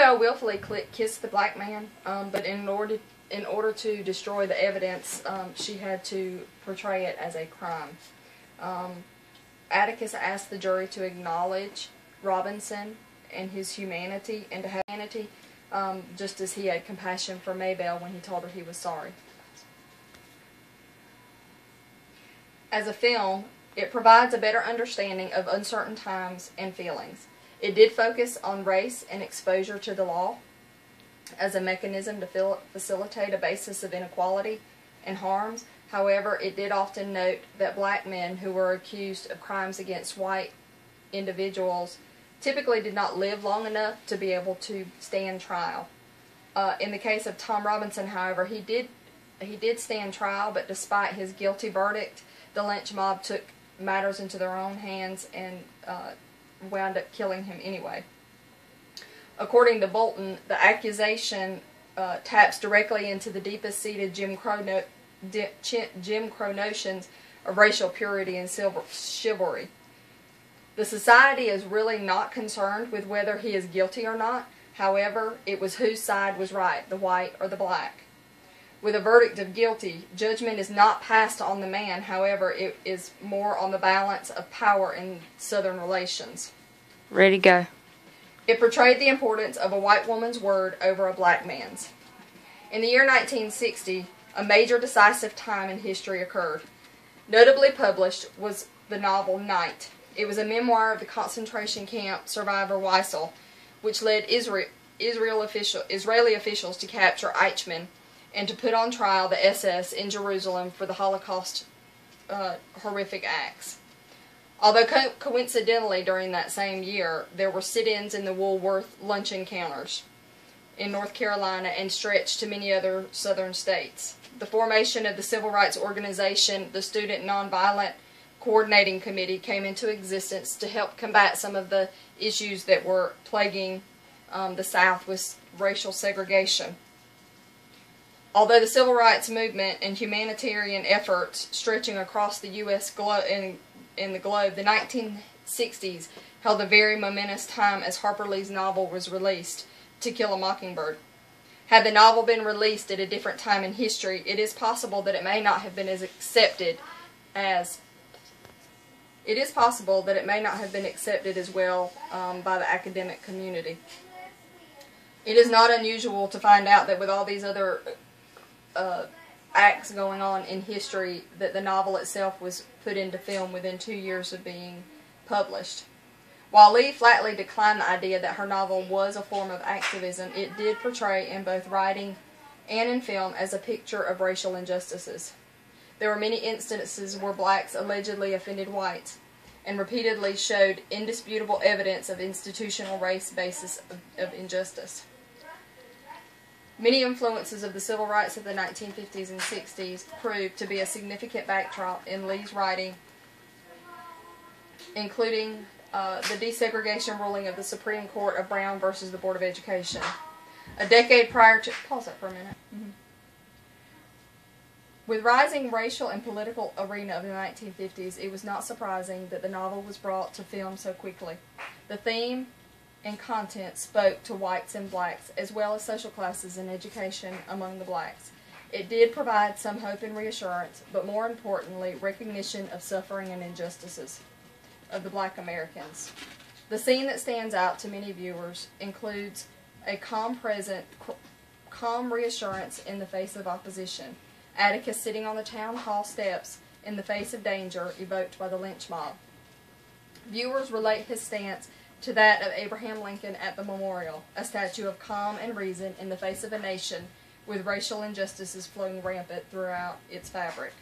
Maybelle willfully kissed the black man, but in order to destroy the evidence, she had to portray it as a crime. Atticus asked the jury to acknowledge Robinson and his humanity, and to have humanity, just as he had compassion for Maybelle when he told her he was sorry. As a film, it provides a better understanding of uncertain times and feelings. It did focus on race and exposure to the law as a mechanism to facilitate a basis of inequality and harms. However, it did often note that black men who were accused of crimes against white individuals typically did not live long enough to be able to stand trial. In the case of Tom Robinson, however, he did stand trial, but despite his guilty verdict, the lynch mob took matters into their own hands and wound up killing him anyway. According to Bolton, the accusation taps directly into the deepest seated Jim Crow notions of racial purity and chivalry. The society is really not concerned with whether he is guilty or not. However, it was whose side was right, the white or the black. With a verdict of guilty, judgment is not passed on the man. However, it is more on the balance of power in Southern relations. Ready, go. It portrayed the importance of a white woman's word over a black man's. In the year 1960, a major decisive time in history occurred. Notably published was the novel Night. It was a memoir of the concentration camp survivor Weissel, which led Israeli officials to capture Eichmann and to put on trial the SS in Jerusalem for the Holocaust horrific acts. Although coincidentally during that same year, there were sit-ins in the Woolworth luncheon counters in North Carolina and stretched to many other southern states. The formation of the civil rights organization, the Student Nonviolent Coordinating Committee, came into existence to help combat some of the issues that were plaguing the South with racial segregation. Although the civil rights movement and humanitarian efforts stretching across the U.S. in the globe, the 1960s held a very momentous time as Harper Lee's novel was released, To Kill a Mockingbird. Had the novel been released at a different time in history, it is possible that it may not have been accepted as well by the academic community. It is not unusual to find out that with all these other acts going on in history, that the novel itself was put into film within 2 years of being published. While Lee flatly declined the idea that her novel was a form of activism, it did portray in both writing and in film as a picture of racial injustices. There were many instances where blacks allegedly offended whites and repeatedly showed indisputable evidence of institutional race basis of injustice. Many influences of the civil rights of the 1950s and 60s proved to be a significant backdrop in Lee's writing, including the desegregation ruling of the Supreme Court of Brown versus the Board of Education. A decade prior to... Pause that for a minute. With rising racial and political arena of the 1950s, it was not surprising that the novel was brought to film so quickly. The theme and content spoke to whites and blacks, as well as social classes and education among the blacks. It did provide some hope and reassurance, but more importantly, recognition of suffering and injustices of the black Americans. The scene that stands out to many viewers includes a calm reassurance in the face of opposition. Atticus sitting on the town hall steps in the face of danger evoked by the lynch mob. Viewers relate his stance to that of Abraham Lincoln at the memorial, a statue of calm and reason in the face of a nation with racial injustices flowing rampant throughout its fabric.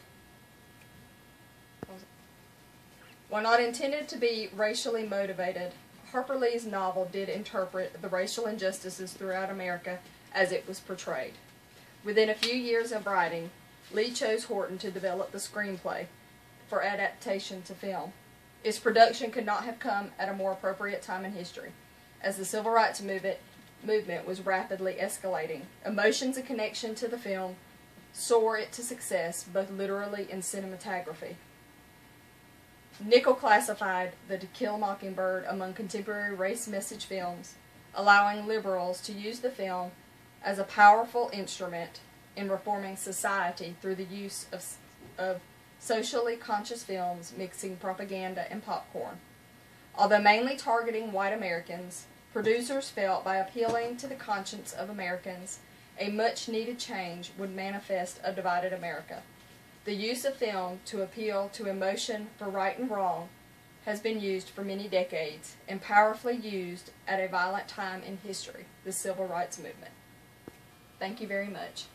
While not intended to be racially motivated, Harper Lee's novel did interpret the racial injustices throughout America as it was portrayed. Within a few years of writing, Lee chose Horton to develop the screenplay for adaptation to film. Its production could not have come at a more appropriate time in history, as the civil rights movement was rapidly escalating. Emotions and connection to the film soar it to success, both literally and cinematography. Nichol classified the To Kill a Mockingbird among contemporary race message films allowing liberals to use the film as a powerful instrument in reforming society through the use of socially conscious films mixing propaganda and popcorn. Although mainly targeting white Americans, producers felt by appealing to the conscience of Americans, a much-needed change would manifest a divided America. The use of film to appeal to emotion for right and wrong has been used for many decades and powerfully used at a violent time in history, the Civil Rights Movement. Thank you very much.